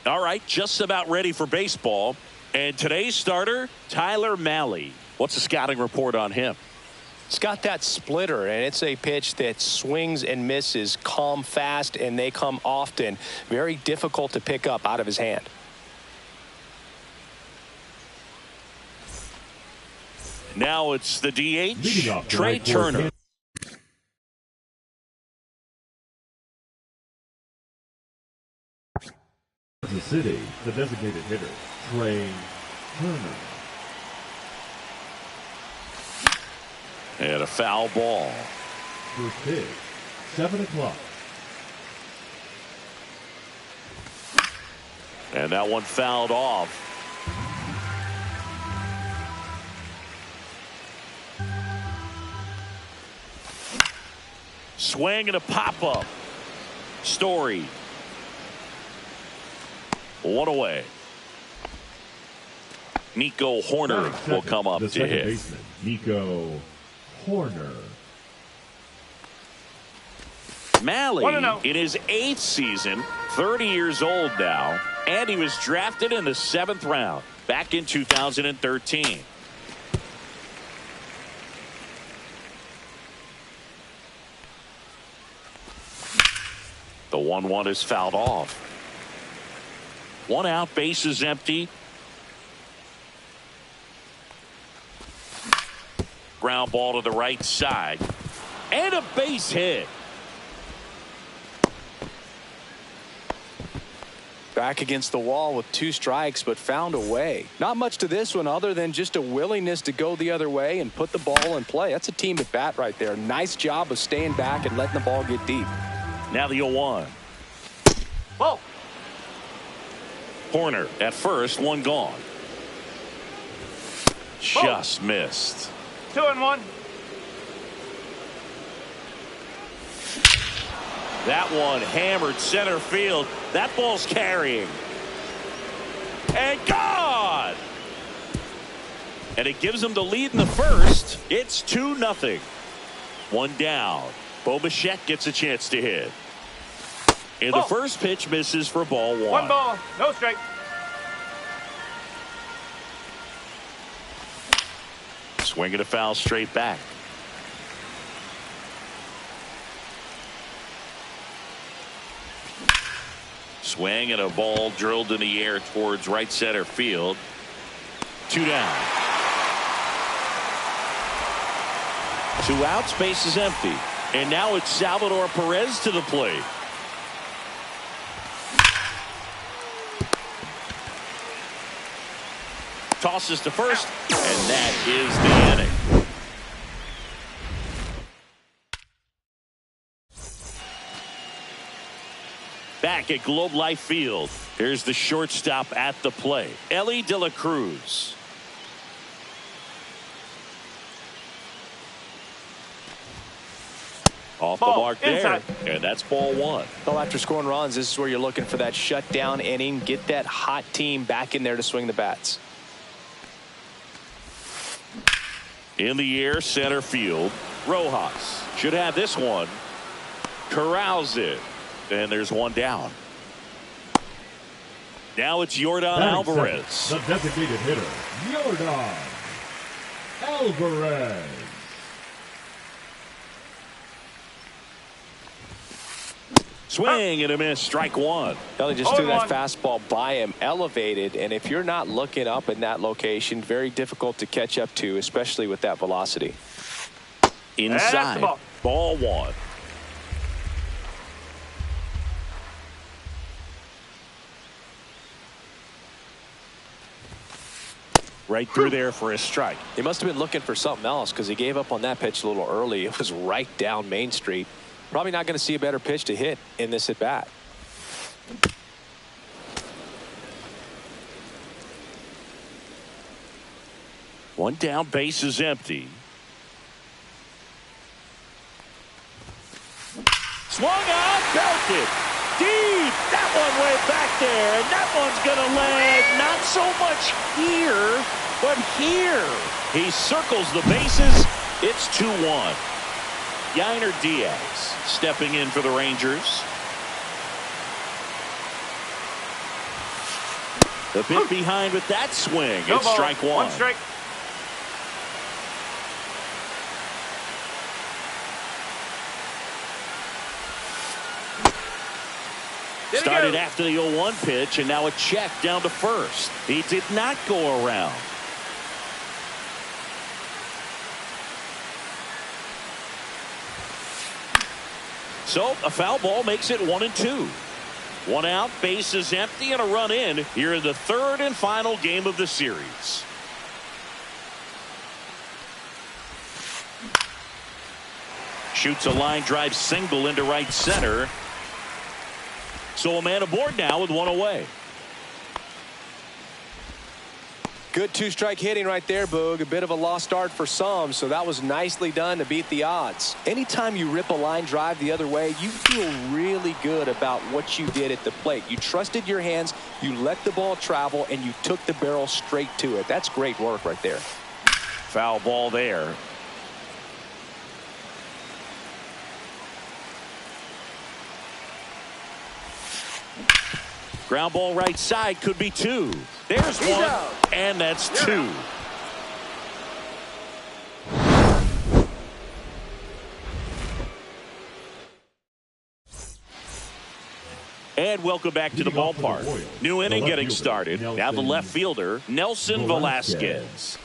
All right, just about ready for baseball. And today's starter, Tyler Mahle. What's the scouting report on him? It's got that splitter, and it's a pitch that swings and misses, come fast, and they come often. Very difficult to pick up out of his hand. Now it's the DH, Trey Turner. The City, the designated hitter, Trey Turner. And a foul ball. First pitch, 7 o'clock. And that one fouled off. Swing and a pop-up. Story. One away. Nico Horner will come up to hit. Baseman, Nico Horner. Mahle in his 8th season, 30 years old now, and he was drafted in the 7th round back in 2013. The 1-1 is fouled off. 1 out, base is empty. Ground ball to the right side. And a base hit. Back against the wall with 2 strikes, but found a way. Not much to this one other than just a willingness to go the other way and put the ball in play. That's a team at bat right there. Nice job of staying back and letting the ball get deep. Now the 0-1. Whoa. Horner at first, 1 gone. Just missed. 2-1. That one hammered center field. That ball's carrying. And gone! And it gives them the lead in the first. It's 2-0. 1 down. Bo Bichette gets a chance to hit. And the first pitch misses for ball 1. 1 ball, no strike. Swinging a foul straight back. Swing and a ball drilled in the air towards right center field. 2 down. 2 outs, base is empty. And now it's Salvador Perez to the plate. Tosses to first, and that is the inning. Back at Globe Life Field, here's the shortstop at the plate, Elly De La Cruz. Off the mark there, and that's ball 1. Well, after scoring runs, this is where you're looking for that shutdown inning. Get that hot team back in there to swing the bats. In the air, center field. Rojas should have this one. Corrals it. And there's 1 down. Now it's Yordan Alvarez. The designated hitter, Yordan Alvarez. Swing and a miss, strike 1. Elly just threw that fastball by him, elevated, and if you're not looking up in that location, very difficult to catch up to, especially with that velocity. Inside, ball 1. Right through there for a strike. He must have been looking for something else because he gave up on that pitch a little early. It was right down Main Street. Probably not going to see a better pitch to hit in this at bat. One down, base is empty. Swung on, belted deep. That one way back there, and that one's going to land not so much here, but here. He circles the bases. It's 2-1. Yainer Diaz stepping in for the Rangers. A bit behind with that swing. No It's ball. strike one. One strike. Started after the 0-1 pitch, and now a check down to first. He did not go around. So a foul ball makes it 1-2. One out, bases empty, and a run in here in the third and final game of the series. Shoots a line drive single into right center. So a man aboard now with one away. Good two-strike hitting right there, Boog. A bit of a lost start for some, so that was nicely done to beat the odds. Anytime you rip a line drive the other way, you feel really good about what you did at the plate. You trusted your hands, you let the ball travel, and you took the barrel straight to it. That's great work right there. Foul ball there. Ground ball right side, could be two. There's one, and that's two. And welcome back to the ballpark. New inning getting started. Now the left fielder, Nelson Velasquez.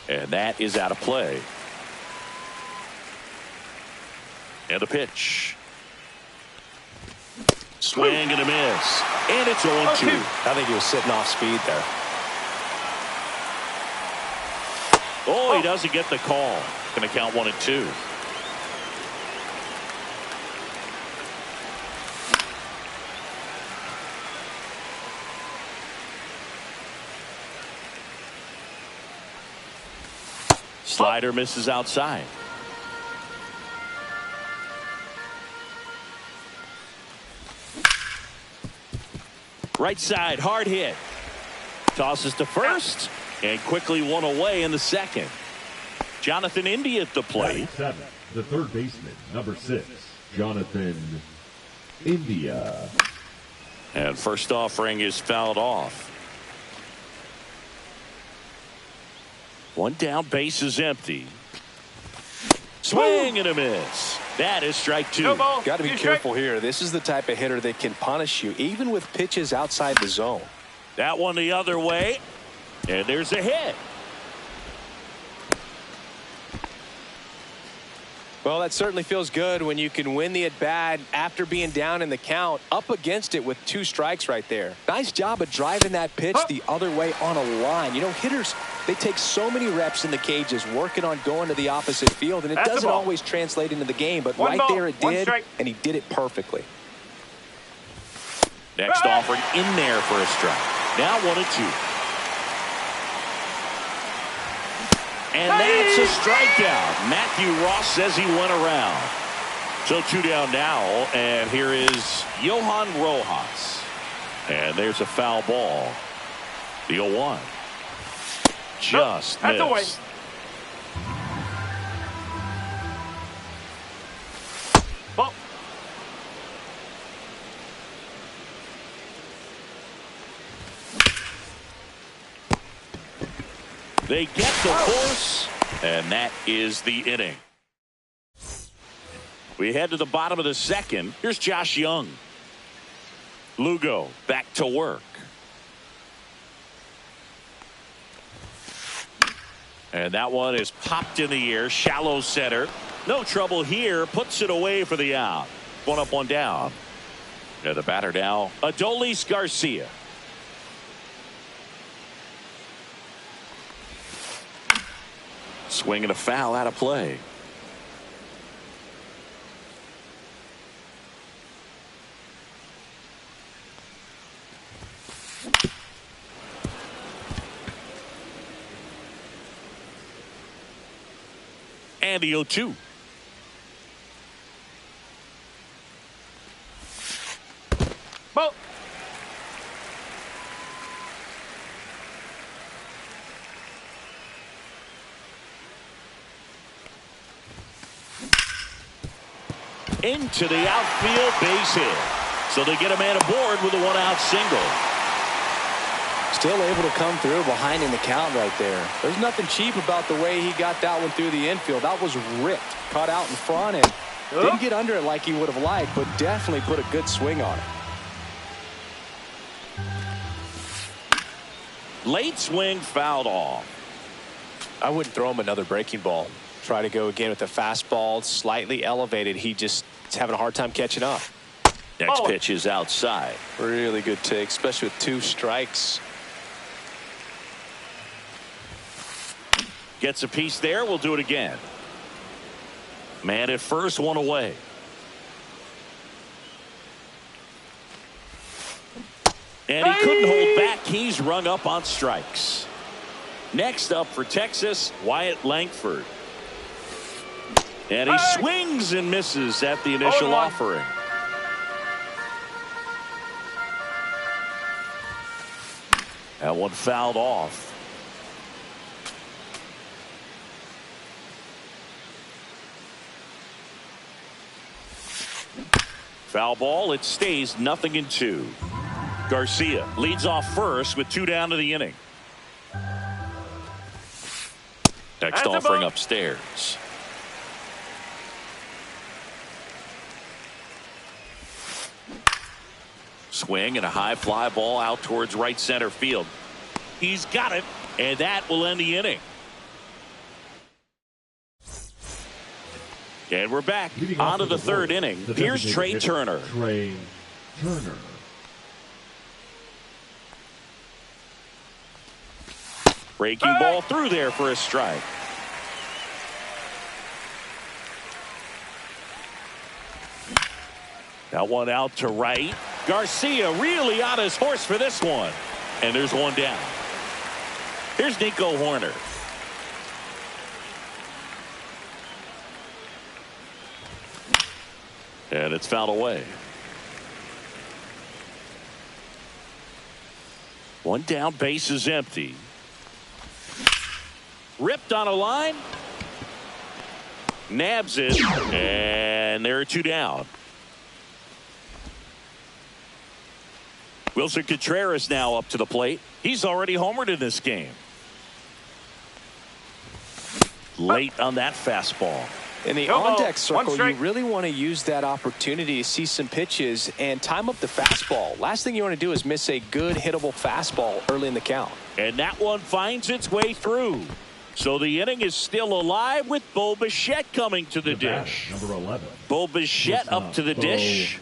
And that is out of play. And the pitch. Swing and a miss. And it's 0-2. I think he was sitting off speed there. Oh, he doesn't get the call. Going to count 1-2. Slider misses outside. Right side, hard hit. Tosses to first, and quickly one away in the second. Jonathan India at the plate. Seven, the third baseman, number 6, Jonathan India. And first offering is fouled off. One down, base is empty. Swing and a miss. That is strike two. No ball. Got to be careful here. This is the type of hitter that can punish you, even with pitches outside the zone. That one the other way. And there's a hit. Well, that certainly feels good when you can win the at-bat after being down in the count, up against it with 2 strikes right there. Nice job of driving that pitch the other way on a line. You know, hitters, they take so many reps in the cages working on going to the opposite field, and it doesn't always translate into the game, but right there it did, and he did it perfectly. Next offering in there for a strike. Now 1-2. And that's a strikeout. Matthew Ross says he went around. So 2 down now, and here is Johan Rojas. And there's a foul ball. The 0-1. Just missed. Ball. They get the force, and that is the inning. We head to the bottom of the second. Here's Josh Young. Lugo back to work. And that one is popped in the air, shallow center. No trouble here, puts it away for the out. One up, one down. And the batter now, Adolis Garcia. Swing and a foul out of play. And the 0-2. Ball. Into the outfield, base hit. So they get a man aboard with a 1-out single. Still able to come through behind in the count right there. There's nothing cheap about the way he got that one through the infield. That was ripped. Cut out in front and didn't get under it like he would have liked, but definitely put a good swing on it. Late swing fouled off. I wouldn't throw him another breaking ball. Try to go again with the fastball slightly elevated. He just is having a hard time catching up. Next pitch is outside. Really good take, especially with 2 strikes. Gets a piece there. We'll do it again. Man at first, 1 away. And he couldn't hold back. He's rung up on strikes. Next up for Texas, Wyatt Langford. And he swings and misses at the initial offering. That one fouled off. Foul ball. It stays 0-2. Garcia leads off first with 2 down to the inning. Next offering upstairs. Swing and a high fly ball out towards right center field. He's got it, and that will end the inning. And we're back on to the third inning. Here's Trey Turner. Trey Turner. Breaking ball through there for a strike. That one out to right. Garcia really on his horse for this one. And there's one down. Here's Nico Horner. And it's fouled away. One down, base is empty. Ripped on a line. Nabs it. And there are 2 down. Wilson Contreras now up to the plate. He's already homered in this game. Late on that fastball. In the on-deck circle, you really want to use that opportunity to see some pitches and time up the fastball. Last thing you want to do is miss a good hittable fastball early in the count. And that one finds its way through. So the inning is still alive with Bo Bichette coming to the dish. Number 11. Bo Bichette up to the dish.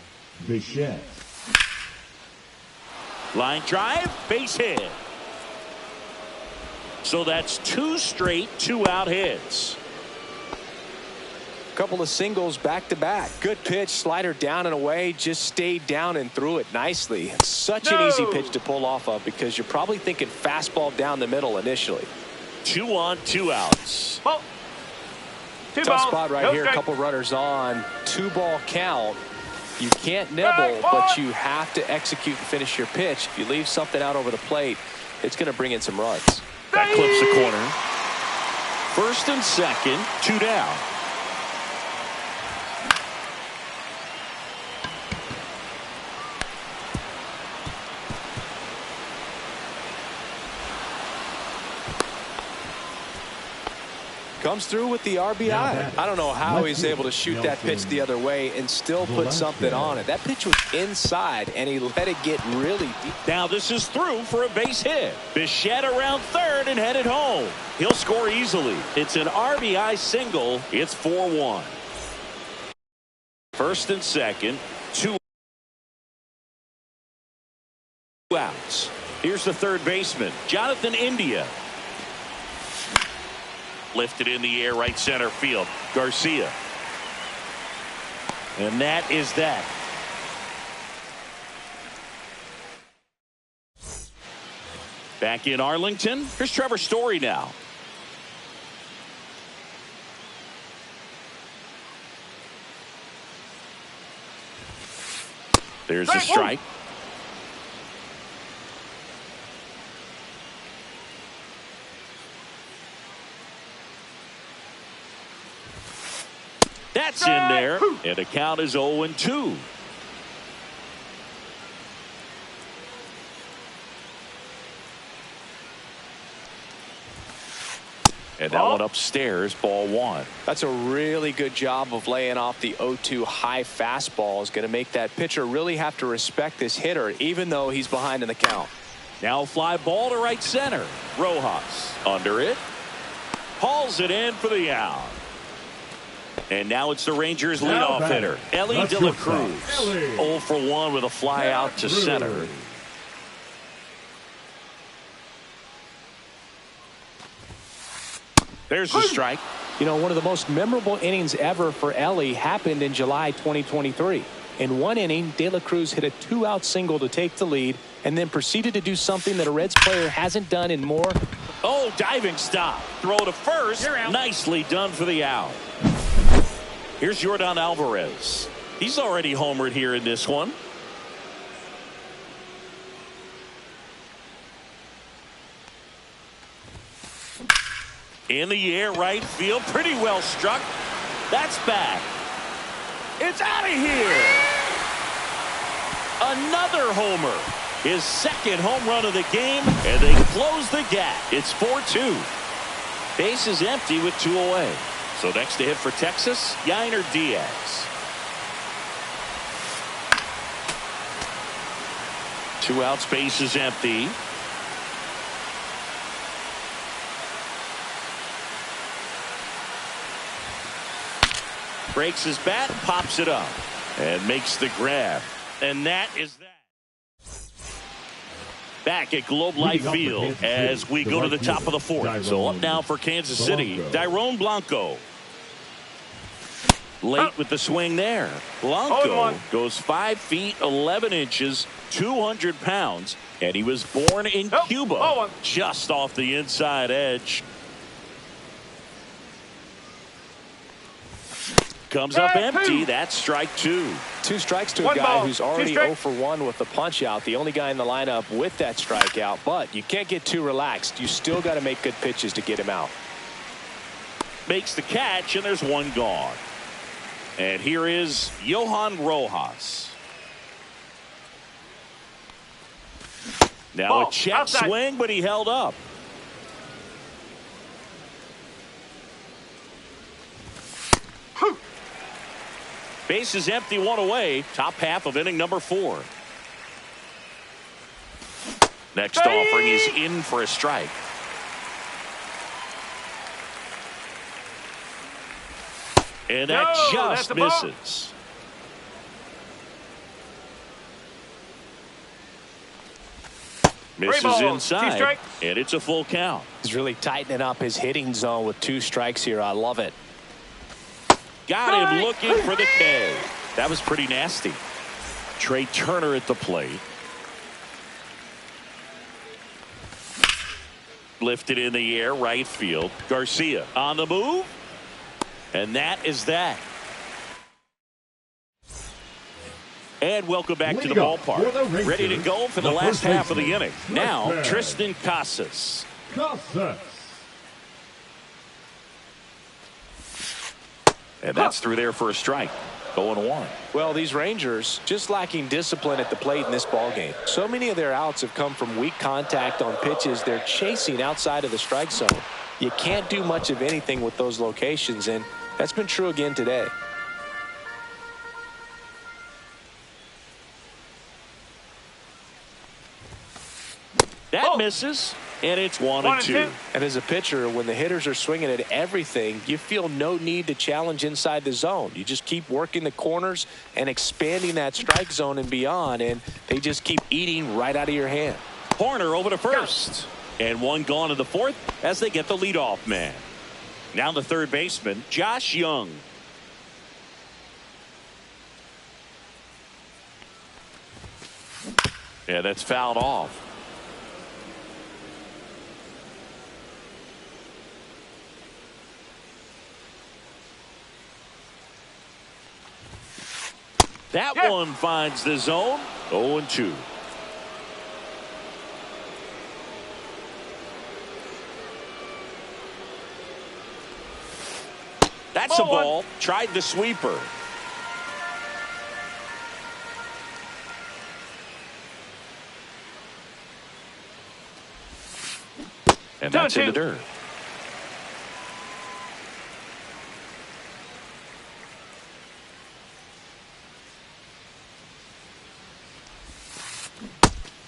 Bichette. Line drive, base hit. So that's 2 straight 2-out hits. Couple of singles back to back. Good pitch, slider down and away, just stayed down and threw it nicely. Such an easy pitch to pull off of because you're probably thinking fastball down the middle initially. 2 on, 2 outs. Ball. Tough spot right here. A couple runners on. 2-ball count. You can't nibble, but you have to execute and finish your pitch. If you leave something out over the plate, it's going to bring in some runs. That clips the corner. First and second, 2 down. Comes through with the RBI. I don't know how he's able to shoot that pitch the other way and still put something on it. That pitch was inside, and he let it get really deep. Now this is through for a base hit. Bichette around third and headed home. He'll score easily. It's an RBI single. It's 4-1. First and second, 2 outs. Here's the third baseman, Jonathan India. Lifted in the air, right center field. Garcia. And that is that. Back in Arlington, here's Trevor Story now. There's the strike. That's in there, and the count is 0-2. And that one upstairs, ball one. That's a really good job of laying off the 0-2 high fastball. Is going to make that pitcher really have to respect this hitter, even though he's behind in the count. Now fly ball to right center. Rojas under it. Hauls it in for the out. And now it's the Rangers leadoff hitter, Ellie De La Cruz. 0 for 1 with a fly out to center. There's the strike. You know, one of the most memorable innings ever for Ellie happened in July 2023. In one inning, De La Cruz hit a 2-out single to take the lead and then proceeded to do something that a Reds player hasn't done in more. Oh, diving stop. Throw to first. Nicely done for the out. Here's Yordan Alvarez. He's already homered here in this one. In the air, right field. Pretty well struck. That's back. It's out of here. Another homer. His second home run of the game, and they close the gap. It's 4-2. Base is empty with 2 away. So next to hit for Texas, Yainer Diaz. 2 outs, base is empty. Breaks his bat, pops it up, and makes the grab. And that is that. Back at Globe Life Field as we go to the top of the 4th. So up now for Kansas City, Dairon Blanco. Late with the swing there. Blanco goes 5 feet 11 inches, 200 pounds, and he was born in Cuba, just off the inside edge. Comes up empty. That's strike 2. 2 strikes to a guy who's already 0 for 1 with the punch out. The only guy in the lineup with that strikeout. But you can't get too relaxed. You still got to make good pitches to get him out. Makes the catch, and there's 1 gone. And here is Johan Rojas. Now a check swing, but he held up. Base is empty, 1 away. Top half of inning number 4. Next offering is in for a strike. And that just misses. Misses inside, and it's a full count. He's really tightening up his hitting zone with 2 strikes here. I love it. Got him looking for the K. That was pretty nasty. Trey Turner at the plate. Lifted in the air, right field. Garcia on the move. And that is that. And welcome back to the ballpark. Ready to go for the last half of the inning. Now, Tristan Casas. And that's through there for a strike. 0-1. Well, these Rangers just lacking discipline at the plate in this ballgame. So many of their outs have come from weak contact on pitches they're chasing outside of the strike zone. You can't do much of anything with those locations, and that's been true again today. That misses. And it's 1-2. And as a pitcher, when the hitters are swinging at everything, you feel no need to challenge inside the zone. You just keep working the corners and expanding that strike zone and beyond, and they just keep eating right out of your hand. Horner over to first. And 1 gone in the 4th as they get the leadoff man. Now the third baseman, Josh Young. Yeah, that's fouled off. That one finds the zone. 0-2. That's a ball. Tried the sweeper. And that's in the dirt.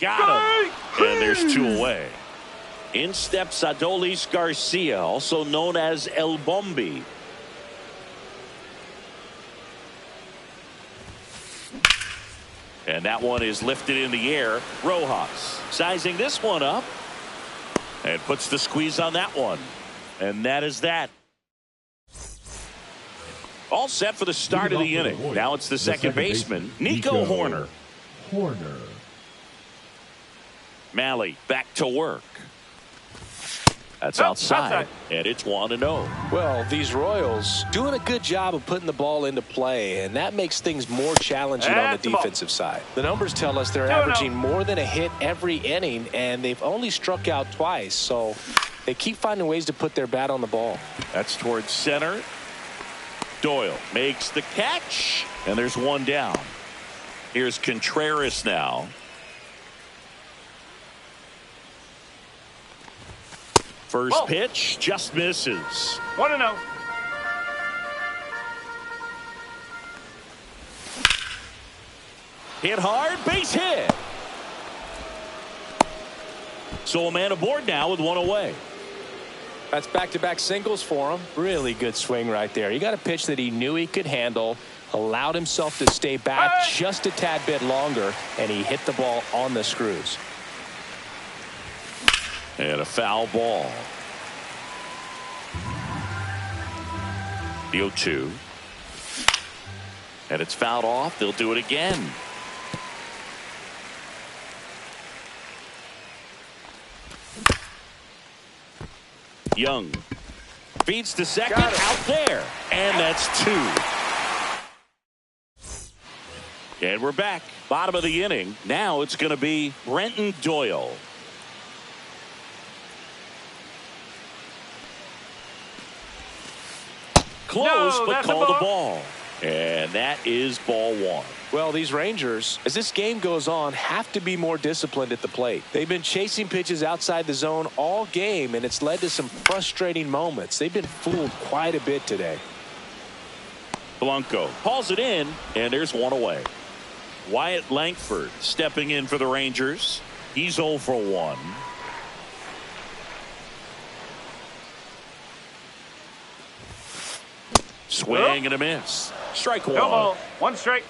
Got him. And there's 2 away. In steps Adolis Garcia, also known as El Bombi. And that one is lifted in the air. Rojas sizing this one up and puts the squeeze on that one. And that is that. All set for the start of the inning. Now it's the second baseman, Nico Hoerner. Malley back to work. That's outside, and it's 1-0. Well, these Royals doing a good job of putting the ball into play, and that makes things more challenging on the defensive side. The numbers tell us they're averaging more than a hit every inning, and they've only struck out twice, so they keep finding ways to put their bat on the ball. That's towards center. Doyle makes the catch, and there's 1 down. Here's Contreras now. First pitch just misses. 1-0. Hit hard, base hit. So a man aboard now with 1 away. That's back-to-back singles for him. Really good swing right there. He got a pitch that he knew he could handle, allowed himself to stay back just a tad bit longer, and he hit the ball on the screws. And a foul ball. The 0-2. And it's fouled off. They'll do it again. Young feeds to second, out there, and that's 2. And we're back, bottom of the inning. Now it's going to be Brenton Doyle. Close, but call the ball. And that is ball 1. Well, these Rangers, as this game goes on, have to be more disciplined at the plate. They've been chasing pitches outside the zone all game, and it's led to some frustrating moments. They've been fooled quite a bit today. Blanco hauls it in, and there's 1 away. Wyatt Langford stepping in for the Rangers. He's 0 for 1. Swing and a miss. Strike 1. No ball. 1 strike.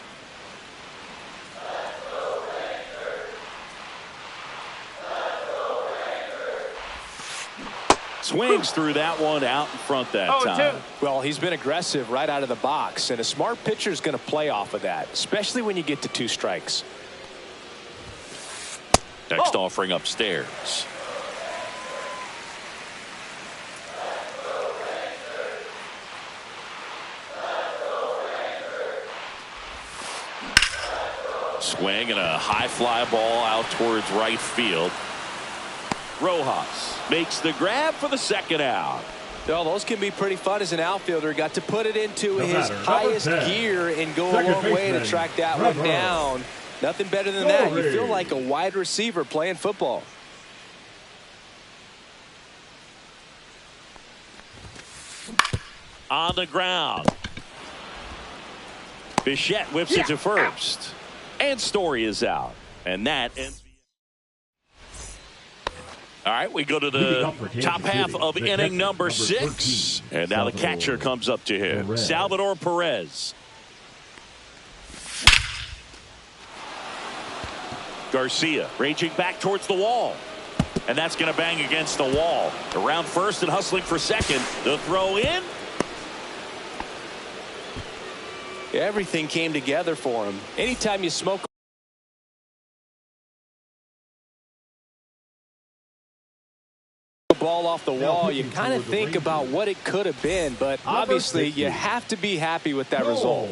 Swings through that one out in front that time. 2. Well, he's been aggressive right out of the box, and a smart pitcher is going to play off of that, especially when you get to 2 strikes. Next offering upstairs. Swing and a high fly ball out towards right field. Rojas makes the grab for the second out. Well, those can be pretty fun as an outfielder. Got to put it into his highest gear and go a long way to track that one down. Nothing better than that. You feel like a wide receiver playing football. On the ground. Bichette whips it to first. And Story is out. And that ends. All right, we go to the top half of inning number 6. And now the catcher comes up to him. Salvador Perez. Garcia raging back towards the wall. And that's going to bang against the wall. Around first and hustling for second. The throw in. Everything came together for him. Anytime you smoke a ball off the wall, you kind of think about what it could have been, but obviously you have to be happy with that result.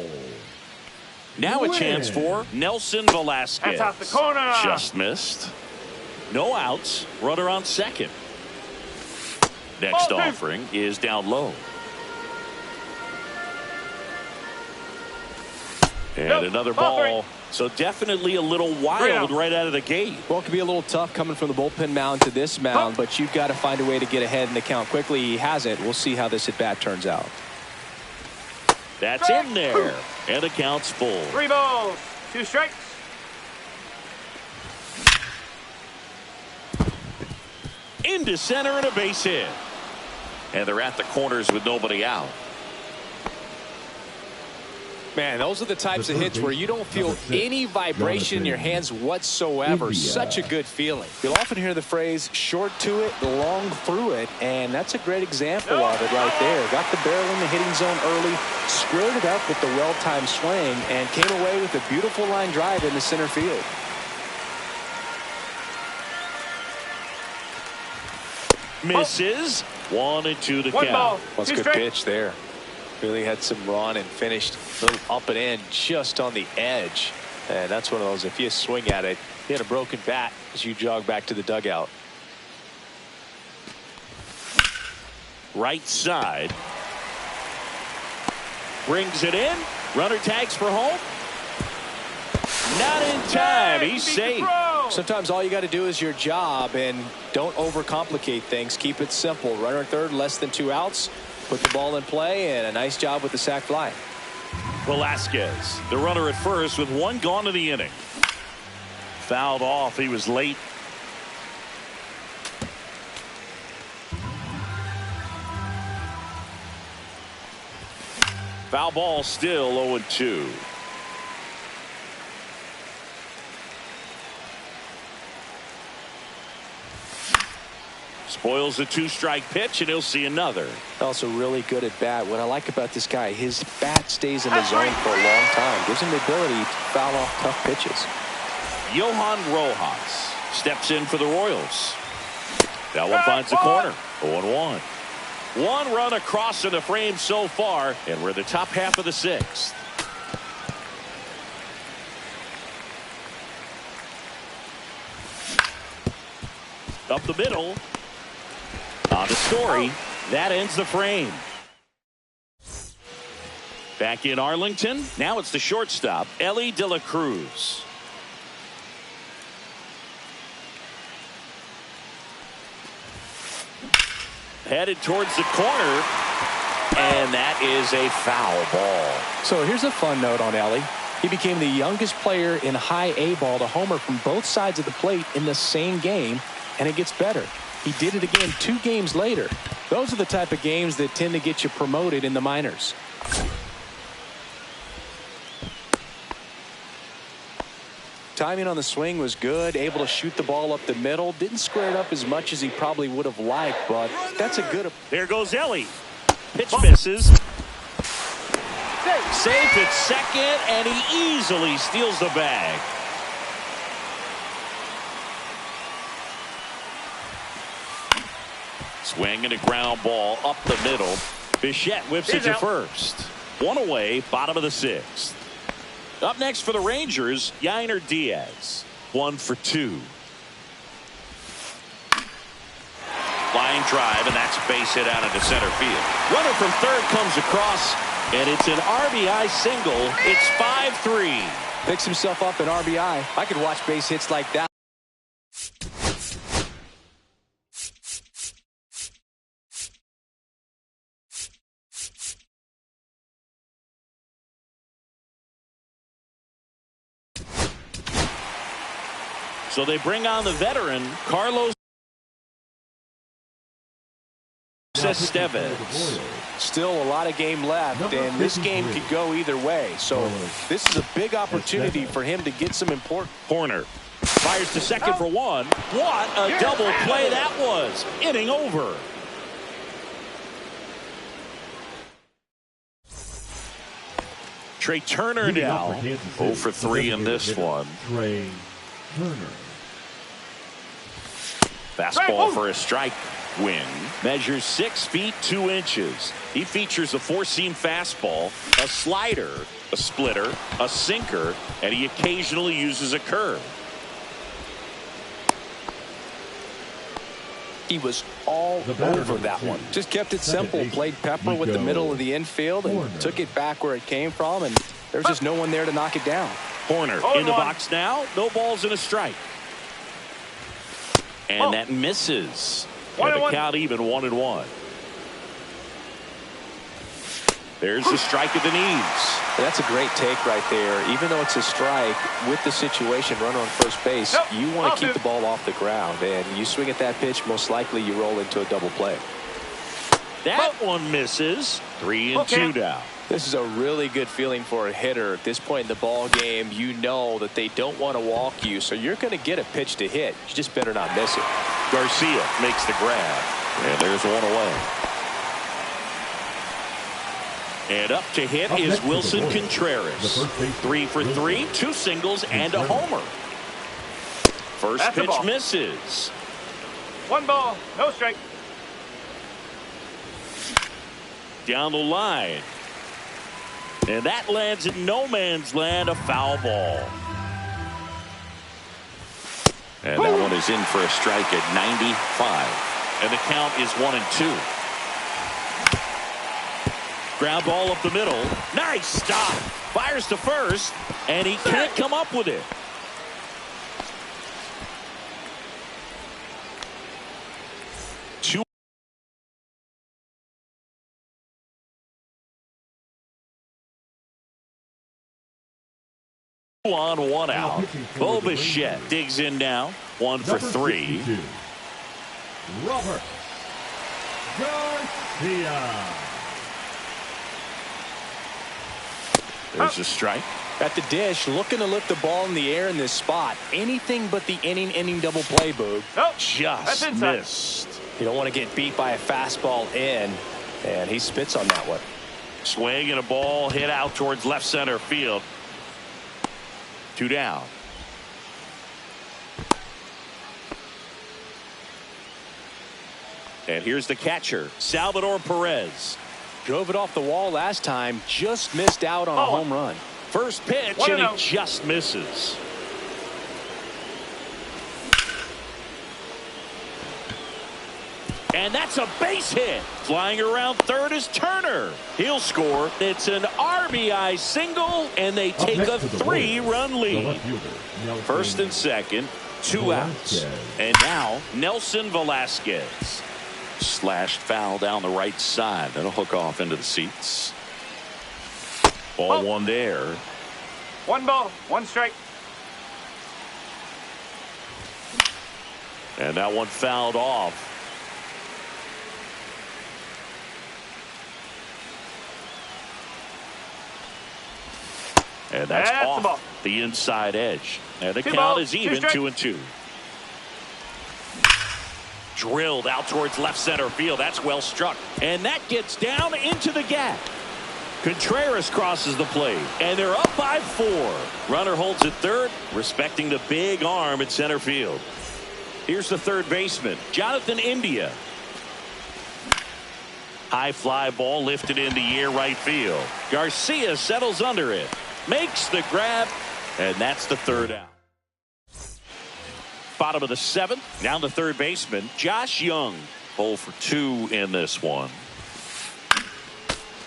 Now a chance for Nelson Velasquez. That's off the corner. Just missed. No outs. Runner on second. Next offering is down low. And another ball. So definitely a little wild right out of the gate. Well, it can be a little tough coming from the bullpen mound to this mound, but you've got to find a way to get ahead in the count quickly. He hasn't. We'll see how this at-bat turns out. That's in there. And the count's full. 3 balls, 2 strikes. into center and a base hit. And they're at the corners with nobody out. Man, those are the types of hits where you don't feel any vibration in your hands whatsoever. Such a good feeling. You'll often hear the phrase, short to it, long through it, and that's a great example of it right there. Got the barrel in the hitting zone early, squared it up with the well-timed swing, and came away with a beautiful line drive in the center field. Misses. 1-2 to count. Ball. That's a good pitch there. Really had some run and finished a little up and in just on the edge. And that's one of those, if you swing at it, you hit a broken bat as you jog back to the dugout. Right side. Brings it in. Runner tags for home. Not in time. He's safe. Sometimes all you got to do is your job and don't overcomplicate things. Keep it simple. Runner at third, less than 2 outs. Put the ball in play, and a nice job with the sac fly. Velasquez, the runner at first with 1 gone to the inning. Fouled off. He was late. Foul ball, still 0-2. Spoils a 2-strike pitch, and he'll see another. Also really good at bat. What I like about this guy, his bat stays in the zone for a long time. Gives him the ability to foul off tough pitches. Johan Rojas steps in for the Royals. That one finds the corner. 0-1. 1 run across in the frame so far, and we're in the top half of the 6th. Up the middle. On the Story. That ends the frame. Back in Arlington. Now it's the shortstop, Ellie De La Cruz. Headed towards the corner. And that is a foul ball. So here's a fun note on Ellie. He became the youngest player in high A ball to homer from both sides of the plate in the same game. And it gets better. He did it again 2 games later. Those are the type of games that tend to get you promoted in the minors. Timing on the swing was good. Able to shoot the ball up the middle. Didn't square it up as much as he probably would have liked, but that's a good. There goes Ellie. Pitch misses. Safe at second, and he easily steals the bag. Swing and a ground ball up the middle. Bichette whips it to first. 1 away, bottom of the 6th. Up next for the Rangers, Yainer Diaz. 1 for 2. Line drive, and that's a base hit out into center field. Runner from third comes across, and it's an RBI single. It's 5-3. Picks himself up an RBI. I could watch base hits like that. So they bring on the veteran, Carlos Estevez. Still a lot of game left, and this game could go either way. So this is a big opportunity for him to get some important. Corner. Fires to second for 1. What a double play that was. Inning over. Trey Turner now 0 for 3 in this one. Trey Turner. Fastball for a strike. Wing measures 6 feet 2 inches. He features a 4-seam fastball, a slider, a splitter, a sinker, and he occasionally uses a curve. He was all over that one. Just kept it simple. Played pepper with the middle of the infield and took it back where it came from, and there's just no one there to knock it down. Corner in the box now. No balls and a strike. And that misses. And the count even 1-1. There's the strike of the knees. That's a great take right there. Even though it's a strike, with the situation, runner on first base, you want to keep the ball off the ground. And you swing at that pitch, most likely you roll into a double play. That one misses. 3-2 now. This is a really good feeling for a hitter. At this point in the ball game, you know that they don't want to walk you, so you're going to get a pitch to hit. You just better not miss it. Garcia makes the grab. And there's one away. And up to hit is Wilson Contreras. 3 for 3, 2 singles and a homer. First pitch misses. 1 ball, no strike. Down the line. And that lands in no man's land, a foul ball. And that one is in for a strike at 95. And the count is 1-2. Ground ball up the middle. Nice stop. Fires to first, and he can't come up with it. Two on, 1 out. Bo Bichette digs in now. 1 for 3. Robert Garcia. There's a strike. At the dish, looking to lift the ball in the air in this spot. Anything but the inning double play, Boog. Just missed. You don't want to get beat by a fastball in, and he spits on that one. Swing and a ball hit out towards left center field. 2 down. And here's the catcher, Salvador Perez. Drove it off the wall last time, just missed out on a home run. First pitch, and he just misses. And that's a base hit. Flying around third is Turner. He'll score. It's an RBI single, and they take a 3-run lead. First and second, 2 outs. And now Nelson Velasquez. Slashed foul down the right side. That'll hook off into the seats. Ball 1 there. 1 ball, 1 strike. And that one fouled off. And that's off the inside edge. And the count is even, 2-2. Drilled out towards left center field. That's well struck. And that gets down into the gap. Contreras crosses the plate. And they're up by 4. Runner holds at third, respecting the big arm at center field. Here's the third baseman, Jonathan India. High fly ball lifted in the air right field. Garcia settles under it. Makes the grab. And that's the 3rd out. Bottom of the 7th. Down the third baseman, Josh Young. 0 for 2 in this one.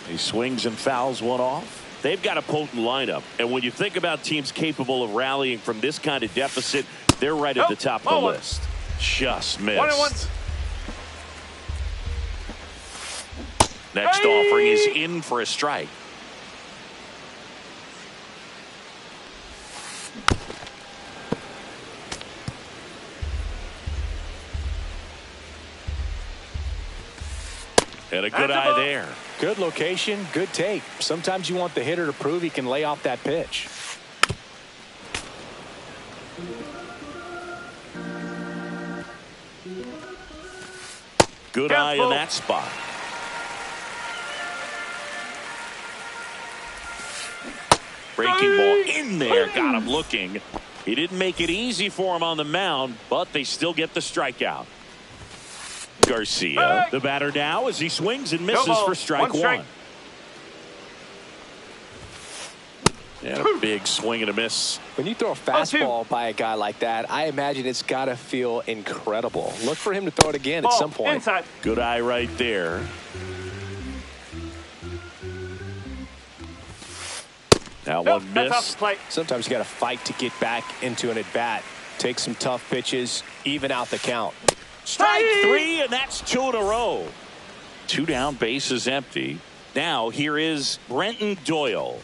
He swings and fouls one off. They've got a potent lineup. And when you think about teams capable of rallying from this kind of deficit, they're right at the top of the list. Just missed. 1-1. Next offering is in for a strike. And a good eye there. Good location, good take. Sometimes you want the hitter to prove he can lay off that pitch. Good eye in that spot. Breaking ball in there. Got him looking. He didn't make it easy for him on the mound, but they still get the strikeout. Garcia, the batter now as he swings and misses for strike 1. And a big swing and a miss. When you throw a fastball by a guy like that, I imagine it's got to feel incredible. Look for him to throw it again at some point. Inside. Good eye right there. That one missed. Sometimes you got to fight to get back into an at-bat. Take some tough pitches, even out the count. Strike 3, and that's 2 in a row. 2 down, bases empty. Now here is Brenton Doyle.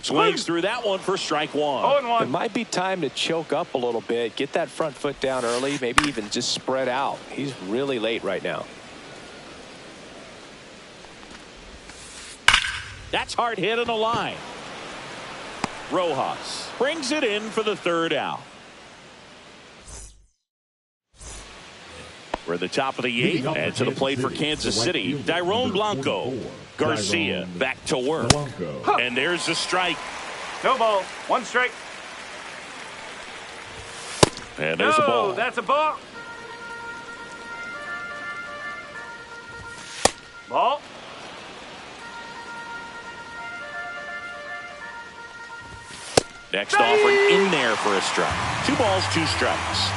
Swings through that one for strike one. 0-1. It might be time to choke up a little bit, get that front foot down early, maybe even just spread out. He's really late right now. That's hard hit on the line. Rojas brings it in for the third out. We're at the top of the eighth, and to the plate for Kansas City, Dairon Blanco. Garcia back to work. And there's a strike. No ball. 1 strike. And there's a ball. That's a ball. Ball. Next offering in there for a strike. 2 balls, 2 strikes.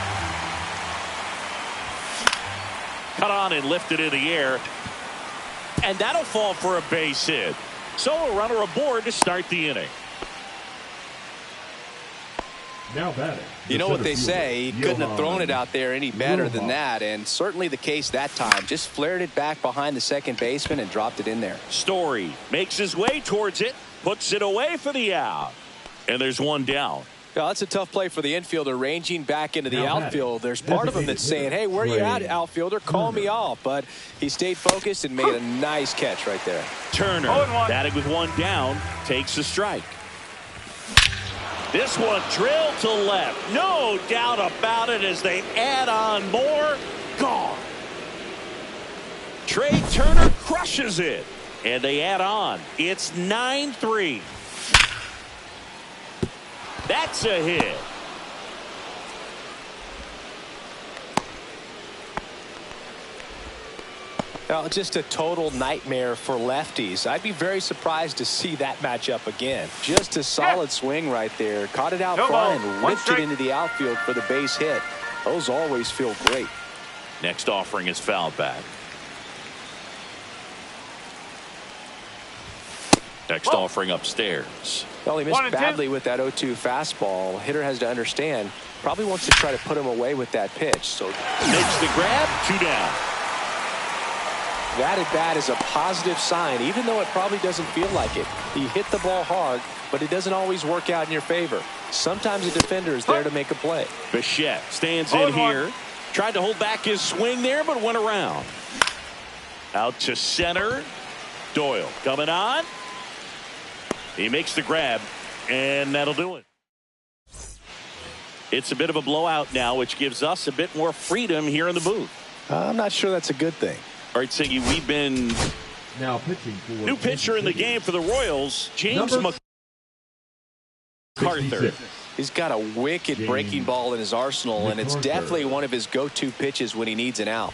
Cut on and lifted in the air. And that'll fall for a base hit. So a runner aboard to start the inning. Now batting. You know what they say, he couldn't have thrown it out there any better than that, and certainly the case that time. Just flared it back behind the second baseman and dropped it in there. Story makes his way towards it, puts it away for the out. And there's one down. Well, that's a tough play for the infielder, ranging back into the outfield. There's part of him that's saying, hey, where are you at, outfielder? Call me off. But he stayed focused and made a nice catch right there. Turner, batting with one down, takes a strike. This one drilled to left. No doubt about it as they add on more. Gone. Trey Turner crushes it. And they add on. It's 9-3. That's a hit. Well, just a total nightmare for lefties. I'd be very surprised to see that matchup again. Just a solid swing right there. Caught it out front and ripped it into the outfield for the base hit. Those always feel great. Next offering is fouled back. Next offering upstairs. Well, he missed badly with that 0-2 fastball. Hitter has to understand. Probably wants to try to put him away with that pitch. So makes the grab. 2 down. That at bat is a positive sign, even though it probably doesn't feel like it. He hit the ball hard, but it doesn't always work out in your favor. Sometimes a defender is there to make a play. Bichette stands in here. Tried to hold back his swing there, but went around. Out to center. Doyle coming on. He makes the grab, and that'll do it. It's a bit of a blowout now, which gives us a bit more freedom here in the booth. I'm not sure that's a good thing. All right, Siggy, we've been now pitching for new pitcher in the game for the Royals, James McArthur. He's got a wicked breaking ball in his arsenal, and it's definitely one of his go-to pitches when he needs an out.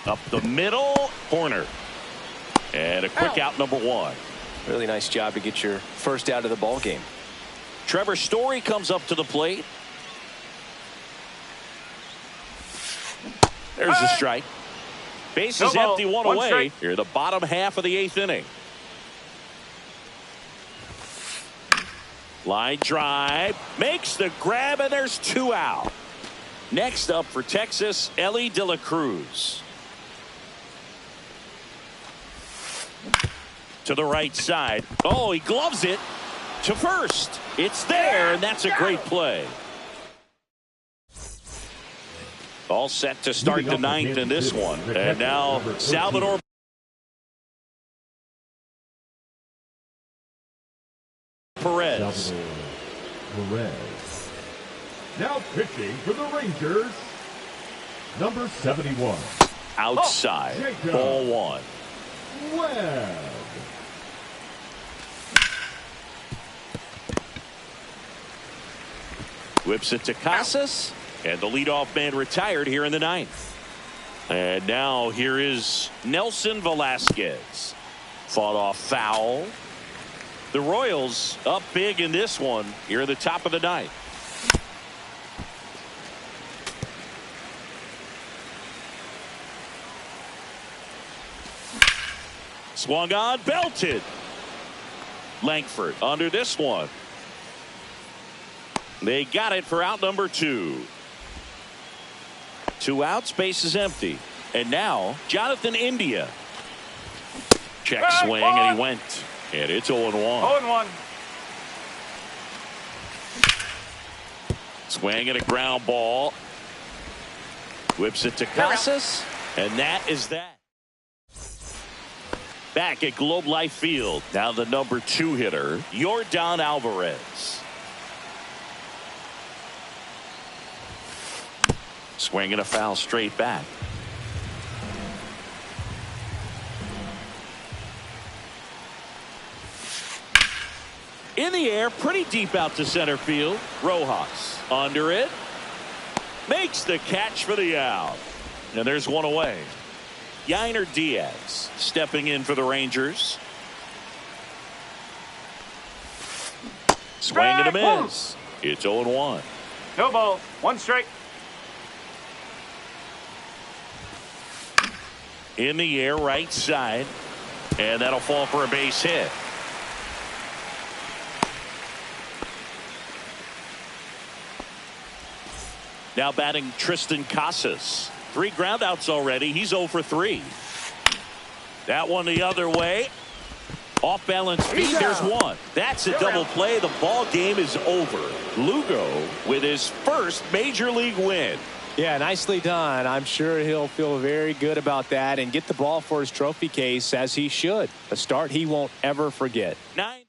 Up the middle, corner. And a quick out, number 1. Really nice job to get your first out of the ball game. Trevor Story comes up to the plate. There's a strike. Base is empty, one away. Strike. Here, the bottom half of the 8th inning. Line drive. Makes the grab, and there's 2 out. Next up for Texas, Ellie De La Cruz. To the right side. Oh, he gloves it to first. It's there, and that's a great play. All set to start the 9th in this one. And now Salvador Perez. Now pitching for the Rangers, number 71. Outside. Ball 1. Webb. Whips it to Casas. And the leadoff man retired here in the 9th. And now here is Nelson Velasquez. Fought off foul. The Royals up big in this one here at the top of the 9th. Swung on, belted. Langford under this one. They got it for out number 2. 2 outs, base is empty. And now Jonathan India. Check swing, and he went And it's 0-1. 0-1. Swing and a ground ball. Whips it to Casas. And that is that. Back at Globe Life Field. Now the number 2 hitter, Yordan Alvarez. Swing and a foul straight back. In the air, pretty deep out to center field. Rojas under it. Makes the catch for the out. And there's one away. Yainer Diaz stepping in for the Rangers. Swing and a miss. It's 0-1. No balls. 1 strike. In the air, right side. And that'll fall for a base hit. Now batting Tristan Casas. 3 groundouts already. He's 0 for 3. That one the other way. Off balance feet. There's one. That's a double play. The ball game is over. Lugo with his first major league win. Yeah, nicely done. I'm sure he'll feel very good about that and get the ball for his trophy case, as he should. A start he won't ever forget. 9